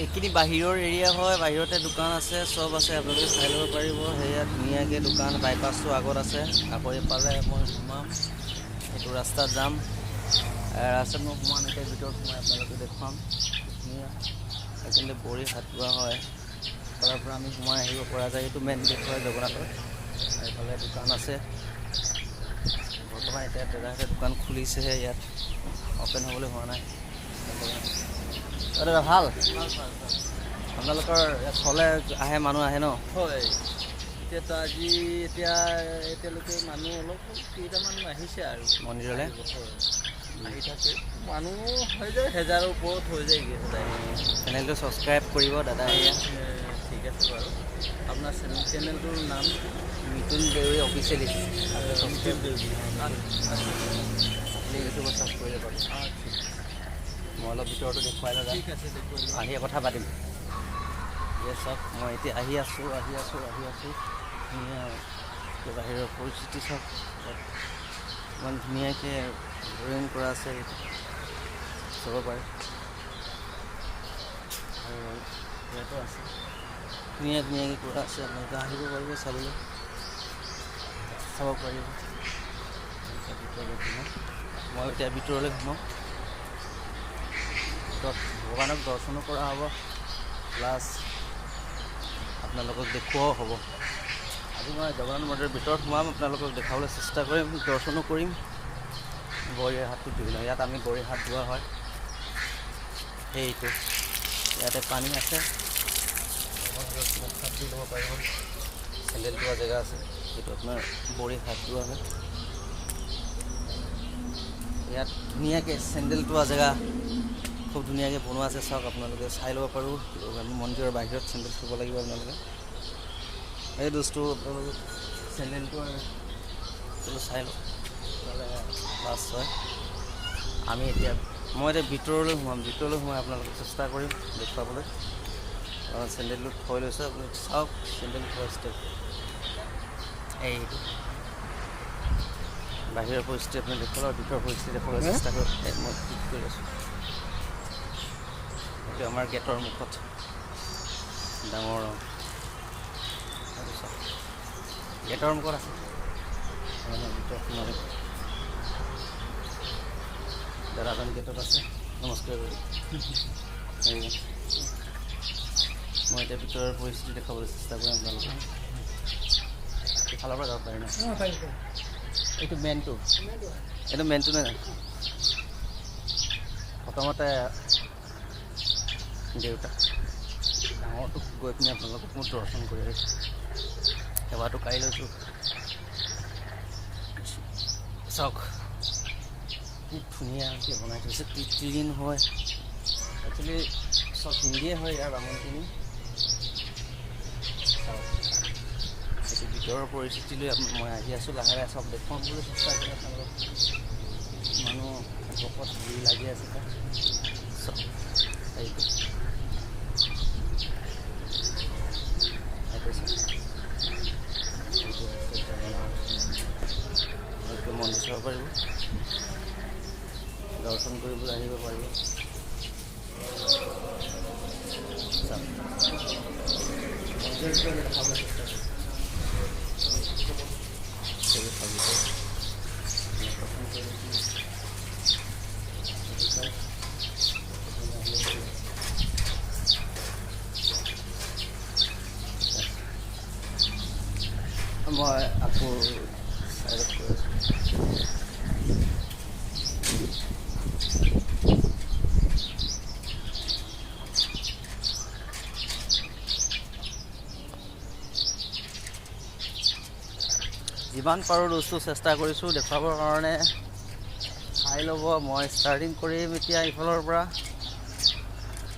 এইখিনি বাহিৰৰ এৰিয়া হয়, বাহিৰতে দোকান আছে, চব আছে, আপোনালোকে চাই ল'ব পাৰিব। সেয়া ধুনীয়াকৈ দোকান, বাইপাছটো আগত আছে। আকৌ এইফালে মই সোমাম, এইটো ৰাস্তাত যাম। ৰাস্তাত মই সোমাম, এতিয়া ভিতৰত সোমাই আপোনালোকে দেখুৱাম। ধুনীয়া এইখিনিতে বৰি হাত ধোৱা হয়। তাৰ পৰা আমি সোমাই আহিব পৰা যায়। এইটো মেইন গেট হয় জগন্নাথৰ। এইফালে দোকান আছে। বৰ্তমান এতিয়া দাদাহঁতে দোকান খুলিছেহে ইয়াত, অ'পেন হ'বলৈ হোৱা নাই। দাদা ভাল? আপোনালোকৰ থলে আহে, মানুহ আহে ন? হয়, এতিয়াতো এতিয়ালৈকে মানুহ অলপ কেইটামান আহিছে আৰু মন্দিৰলৈ আহি থাকে। মানুহ হৈ যায়, 1000ৰ ওপৰত হৈ যায়গৈ সদায়। চেনেলটো ছাবস্ক্ৰাইব কৰিব দাদা। এয়া ঠিক আছে বাৰু। আপোনাৰ চেনেলটোৰ নাম? মিথুন দেউৰী অফিচিয়েলি। মিথুন দেউৰী। ইউটিউবত চাৰ্চ কৰিলে পাব। মই অলপ ভিতৰতো দেখুৱাই লওঁ। ঠিক আছে, দেখুৱাই দিয়ক। আহিয়ে কথা পাতিম। ইয়ে চাওক, মই এতিয়া আহি আছোঁ। ধুনীয়া বাহিৰৰ পৰিস্থিতি চাওক, ইমান ধুনীয়াকৈ ড্ৰয়িং কৰা আছে, চাব পাৰে। আৰু ইয়াতো আছে, ধুনীয়াকৈ কৰা আছে। আপোনালোকে আহিব পাৰিব চাবলৈ, চাব পাৰিব। মই এতিয়া ভিতৰলৈ সোমাম। ভগৱানক দৰ্শনো কৰা হ'ব, প্লাছ আপোনালোকক দেখুৱাও হ'ব। আজি মই জগন্নাথ মন্দিৰৰ ভিতৰত সোমাম, আপোনালোকক দেখাবলৈ চেষ্টা কৰিম, দৰ্শনো কৰিম। ভৰিৰ হাতটো ধুই লওঁ। ইয়াত আমি ভৰিৰ হাত ধোৱা হয়। সেইটো ইয়াতে পানী আছে, হাত ধুই ল'ব পাৰিব। চেণ্ডেল ধোৱা জেগা আছে, সেইটো আপোনাৰ ভৰিৰ হাত ধোৱা হয়। ইয়াত ধুনীয়াকৈ চেণ্ডেল ধোৱা জেগা খুব ধুনীয়াকৈ বনোৱা আছে। চাওক, আপোনালোকে চাই ল'ব পাৰোঁ। মন্দিৰৰ বাহিৰত চেণ্ডেল থ'ব লাগিব আপোনালোকে। এই বস্তু আপোনালোকে চেণ্ডেলটো চাই লওক, লাষ্ট হয়। মই এতিয়া ভিতৰলৈ সোমাই আপোনালোকক চেষ্টা কৰিম দেখুৱাবলৈ। চেণ্ডেলটো থৈ লৈছে, আপুনি চাওক চেণ্ডেল থোৱা ষ্টেপ। এইটো বাহিৰৰ পৰিস্থিতি আপুনি দেখুৱাব, ভিতৰৰ পৰিস্থিতি দেখুৱাবলৈ চেষ্টা কৰক। মই ঠিক কৰি আছোঁ। এইটো আমাৰ গেটৰ মুখত ডাঙৰ গেটৰ মুখত আছে। ভিতৰত সোমালে দাদাজন গেটত আছে, নমস্কাৰ কৰি। মই এতিয়া ভিতৰৰ পৰিস্থিতি দেখাবলৈ চেষ্টা কৰিম আপোনালোকক। ইফালৰ পৰা যাব পাৰি ন? এইটো মেইনটো নহয় জানো? প্ৰথমতে দেউতা ডাঙৰটোক গৈ পিনে আপোনালোকক মই দৰ্শন কৰি আহিছোঁ। সেৱাটো কাঢ়ি লৈছোঁ। চাওক, খুব ধুনীয়াকৈ বনাই থৈছে, কি ক্লিন হয়। একচুৱেলি চব হিন্দীয়ে হয় ইয়াৰ বামুণখিনি। চাওক, এইটো ভিতৰৰ পৰিস্থিতিলৈ মই আহি আছোঁ। লাহে লাহে চব দেখুৱাবলৈ চেষ্টা কৰি আপোনালোকক। মানুহ ভকত ভিৰ লাগি আছে তাত। চব এইটো মন্দিৰ চাব পাৰিব, দৰ্শন কৰিবলৈ আহিব পাৰিব। মই আকৌ চাইডত কৈ আছোঁ। যিমান পাৰোঁ বস্তু চেষ্টা কৰিছোঁ দেখুৱাবৰ কাৰণে। চাই ল'ব, মই ষ্টাৰ্টিং কৰিম এতিয়া ইফালৰ পৰা।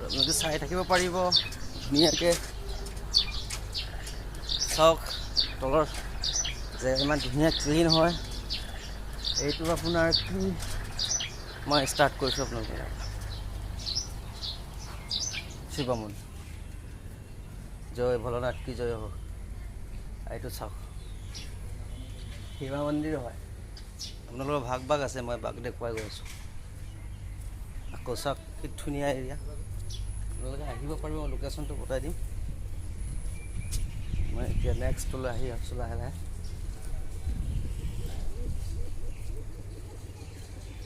আপোনালোকে চাই থাকিব পাৰিব ধুনীয়াকৈ। চাওক তলৰ যে ইমান ধুনীয়া ক্লিন হয়। এইটো আপোনাৰ কি মই ষ্টাৰ্ট কৰিছোঁ আপোনালোকে। শিৱমন জয় ভোলানাথ কি জয় হওক। এইটো চাওক, শিৱ মন্দিৰ হয়। আপোনালোকৰ ভাগ আছে, মই ভাগ দেখুৱাই গৈ আছোঁ। আকৌ চাওক কি ধুনীয়া এৰিয়া। আপোনালোকে আহিব পাৰিব, মই লোকেশ্যনটো পঠাই দিম। মই এতিয়া নেক্সটলৈ আহি আছোঁ লাহে লাহে।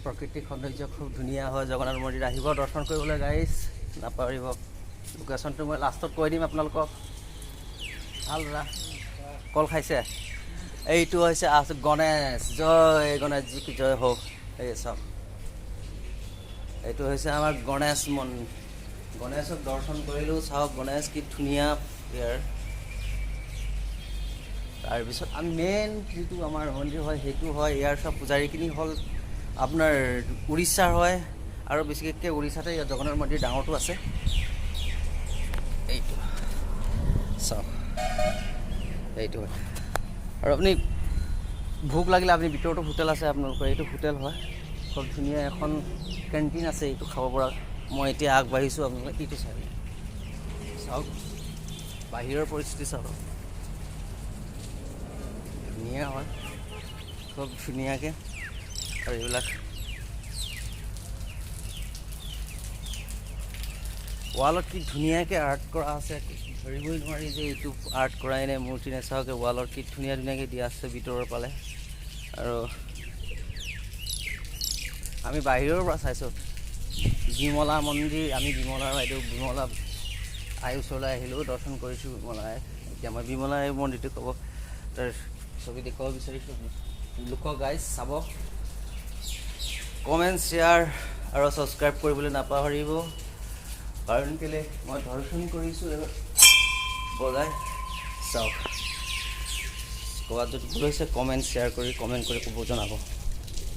প্ৰাকৃতিক সৌন্দৰ্য খুব ধুনীয়া হয় জগন্নাথ মন্দিৰ। আহিব দৰ্শন কৰিবলৈ গাইজ, নাপাহৰিব। লোকেশ্যনটো মই লাষ্টত কৈ দিম আপোনালোকক। ভাল দাদা, কল খাইছে? এইটো হৈছে গণেশ, জয় গণেশজী কি জয় হওক। এই চাওক, এইটো হৈছে আমাৰ গণেশ গণেশক দৰ্শন কৰিলোঁ। চাওক গণেশ কি ধুনীয়া ইয়াৰ। তাৰপিছত আমি মেইন যিটো আমাৰ মন্দিৰ হয় সেইটো হয়, ইয়াৰ চব পূজাৰীখিনি হ'ল আপোনাৰ উৰিষ্যাৰ হয়, আৰু বিশেষকৈ উৰিষ্যাতে ইয়াত জগন্নাথ মন্দিৰ ডাঙৰটো আছে। এইটো চাওক, এইটো হয়। আৰু আপুনি ভোক লাগিলে আপুনি ভিতৰতো হোটেল আছে আপোনালোকৰ, এইটো হোটেল হয়। খুব ধুনীয়া এখন কেণ্টিন আছে, এইটো খাব পৰা। মই এতিয়া আগবাঢ়িছোঁ, আপোনালোকে এইটো চাওক বাহিৰৰ পৰিস্থিতি চাওক, ধুনীয়া হয় খুব ধুনীয়াকৈ। আৰু এইবিলাক ৱালত কি ধুনীয়াকৈ আৰ্ট কৰা আছে, ধৰিবই নোৱাৰি যে এইটো আৰ্ট কৰাই নে মূৰ্তি নে। চাওক ৱালত কি ধুনীয়াকৈ দিয়া আছে ভিতৰৰ ফালে। আৰু আমি বাহিৰৰ পৰা চাইছোঁ বিমলা মন্দিৰ। আমি বিমলাৰ আই ওচৰলৈ আহিলোঁ, দৰ্শন কৰিছোঁ বিমলাই। এতিয়া মই বিমলা এই মন্দিৰটো ক'ব তাৰ ছবি দেখুৱাব বিচাৰিছোঁ। লোক গাইজ চাব, কমেণ্ট শ্বেয়াৰ আৰু ছাবস্ক্ৰাইব কৰিবলৈ নাপাহৰিব। কাৰণ কেলৈ মই দৰ্শন কৰিছোঁ এবাৰ বজাই চাওক। ক'ৰবাত যদি ভুল হৈছে কমেণ্ট কৰি ক'ব জনাব।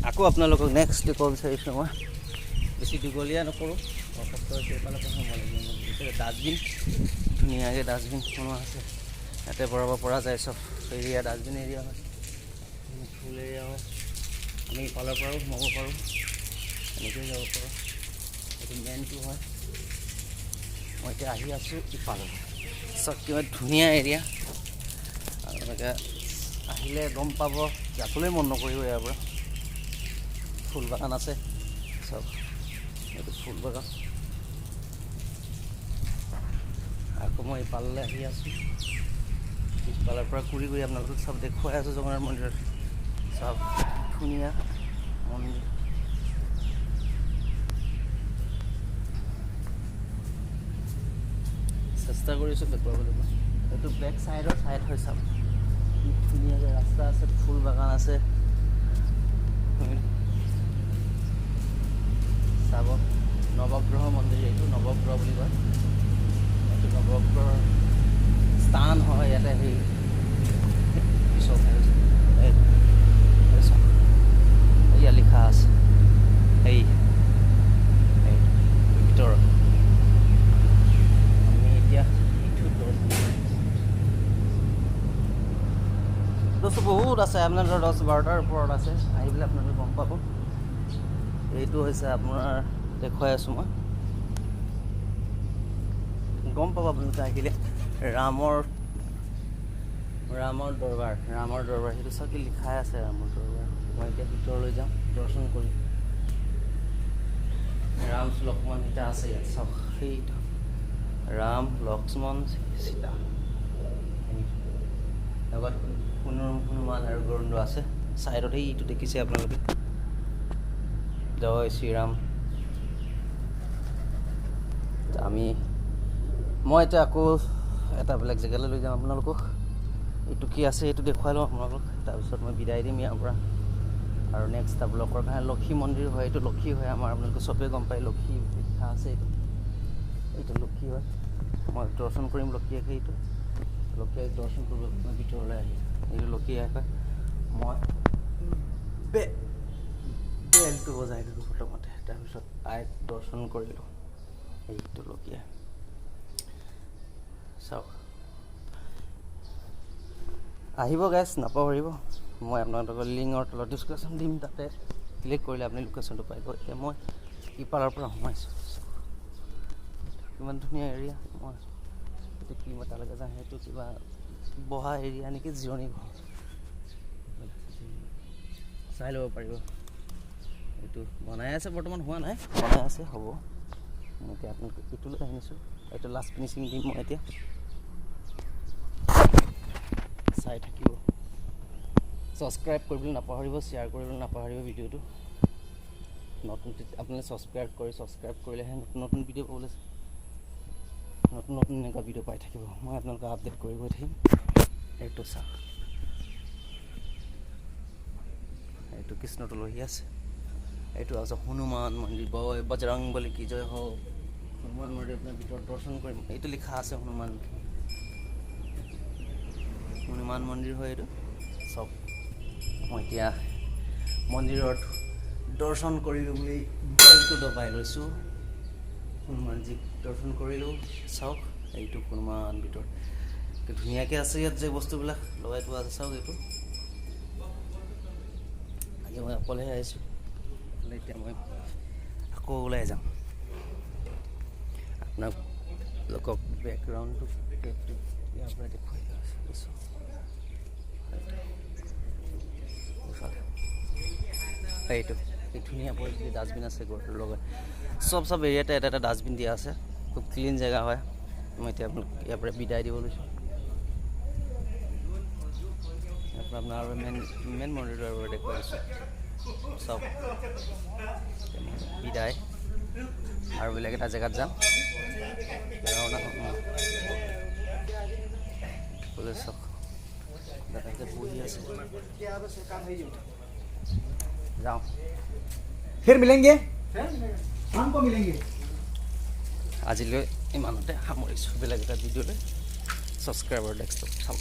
আকৌ আপোনালোকক নেক্সট ক'ব বিচাৰিছোঁ, মই বেছি দীঘলীয়া নকৰোঁ। অসুস্থ হৈছে এইফালে সময় লাগিব। ডাষ্টবিন ধুনীয়াকৈ ডাষ্টবিন বনোৱা আছে, ইয়াতে ভৰাব পৰা যায়। চব এৰিয়া ডাষ্টবিন এৰিয়া হয়, ফুল এৰিয়া হয়। আমি ইফালৰ পৰাও সোমাব পাৰোঁ, এনেকৈ যাব পাৰোঁ। এইটো মেইনটো হয়। মই এতিয়া আহি আছোঁ ইফালে। চব কিবা ধুনীয়া এৰিয়া, আৰু এনেকৈ আহিলে গম পাব, যাবলৈ মন নকৰিব। ইয়াৰ পৰা ফুল বাগান আছে চব, এইটো ফুল বাগান। আকৌ মই ইফাললৈ আহি আছোঁ, পিছফালৰ পৰা ঘূৰি আপোনালোকক চব দেখুৱাই আছোঁ জগন্নাথ মন্দিৰত। চব ধুনীয়া মন্দিৰ। চেষ্টা কৰিছোঁ দেখুৱাবলৈ। এইটো বেক ছাইড হয় চাওক, ধুনীয়াকৈ ৰাস্তা আছে, ফুল বাগান আছে। চাব, নৱগ্ৰহ মন্দিৰ, এইটো নৱগ্ৰহ বুলি কয়। এইটো নৱগ্ৰহৰ স্থান হয়। ইয়াতে সেই চব এয়া লিখা আছে এই ভিতৰত। আমি এতিয়া বস্তু বহুত আছে, আপোনাৰ 10-12টাৰ ওপৰত আছে। আহি পেলাই আপোনালোকে গম পাব। এইটো হৈছে আপোনাৰ দেখুৱাই আছোঁ মই, গম পাব আপোনালোকে আহিলে। ৰামৰ দৰবাৰ, সেইটো চাওক কি লিখাই আছে, ৰামৰ দৰবাৰ। মই এতিয়া ভিতৰলৈ যাম, দৰ্শন কৰিম। ৰাম লক্ষ্মণ সীতা আছে ইয়াত চাওক, সেইটো ৰাম লক্ষ্মণ সীতা। লগত হনুমান আৰু গৰুণ্ড আছে ছাইডত। এইটো দেখিছে আপোনালোকে, জয় শ্ৰীৰাম। মই এতিয়া আকৌ এটা বেলেগ জেগালৈ লৈ যাম আপোনালোকক। এইটো কি আছে এইটো দেখুৱাই লওঁ আপোনালোকক, তাৰপিছত মই বিদায় দিম ইয়াৰ পৰা। আৰু নেক্সট আপোনালোকৰ কাৰণে লক্ষী মন্দিৰ হয়। এইটো লক্ষী হয় আমাৰ, আপোনালোকে চবেই গম পায় লক্ষী লিখা আছে। এইটো লক্ষী হয়, মই দৰ্শন কৰিম লক্ষীয়াকে। এইটো লক্ষীয়াক দৰ্শন কৰিব মই ভিতৰলৈ আহি, এইটো লক্ষীয়াক হয়। মই বেলটো বজাই দিলোঁ প্ৰথমতে, তাৰপিছত আইক দৰ্শন কৰিলোঁ। এইটো লক্ষীয়া চাওক। আহিব গাইজ, নাপাহৰিব। মই আপোনালোকৰ লিংকৰ তলত ডিছক্ৰিপশ্যন দিম, তাতে ক্লিক কৰিলে আপুনি লোকেশ্যনটো পাই গ'ল। এতিয়া মই ইপাৰৰ পৰা সোমাইছোঁ, কিমান ধুনীয়া এৰিয়া। মই এতিয়া কি মই তালৈকে যাওঁ, সেইটো কিবা বহা এৰিয়া নেকি, জিৰণি ঘৰ চাই ল'ব পাৰিব। এইটো বনাই আছে, বৰ্তমান হোৱা নাই, বনাই আছে, হ'ব। মই এতিয়া আপোনালোকে এইটোলৈ আহিছোঁ, এইটো লাষ্ট ফিনিচিং দিম মই এতিয়া। চাই থাকিব, ছাবস্ক্ৰাইব কৰিবলৈ নাপাহৰিব, শ্বেয়াৰ কৰিবলৈ নাপাহৰিব ভিডিঅ'টো। নতুন আপোনালোকে ছাবস্ক্ৰাইব কৰিলেহে নতুন নতুন ভিডিঅ' পাবলৈ, নতুন নতুন এনেকুৱা ভিডিঅ' পাই থাকিব। মই আপোনালোকক আপডেট কৰি গৈ থাকিম। এইটো চাওক, এইটো কৃষ্ণ তুলসী আছে, এইটো আছে হনুমান মন্দিৰ, বজৰং বলি কি জয় হওক। হনুমান মন্দিৰ আপোনাৰ ভিতৰত দৰ্শন কৰিম। এইটো লিখা আছে হনুমান মন্দিৰ হয় এইটো। চব মই এতিয়া মন্দিৰত দৰ্শন কৰিলোঁ বুলি বাইকটো দবাই লৈছোঁ। হনুমানজীক দৰ্শন কৰিলোঁ। চাওক এইটো হনুমান ভিতৰত ধুনীয়াকৈ আছে। ইয়াত যে বস্তুবিলাক লগাই থোৱা আছে চাওক। এইটো আজি মই অকলেহে আহিছোঁ। এতিয়া মই আকৌ ওলাই যাম, আপোনালোকক বেকগ্ৰাউণ্ডটো ইয়াৰ পৰা দেখুৱাই আছোঁ। এইটো এই ধুনীয়া পৰিস্থিতি ডাষ্টবিন আছে ঘৰটোৰ লগত। চব এৰিয়াতে এটা এটা ডাষ্টবিন দিয়া আছে। খুব ক্লিন জেগা হয়। মই এতিয়া আপোনাক ইয়াৰ পৰা বিদায় দিব লৈছোঁ। ইয়াৰ পৰা আপোনাৰ আৰু মেইন মন্দিৰটো আৰু দেখুৱাই দিছোঁ। চব বিদায়, আৰু বেলেগ এটা জেগাত যাম। চক দাদাকে বহি আছে, যাওঁ। फिर मिलेंगे, शाम को मिलेंगे। আজিলৈ ইমানতে সামৰিছোঁ। বেলেগ এটা ভিডিঅ'লৈ ছাবস্ক্ৰাইবাৰ নেক্সট চাব।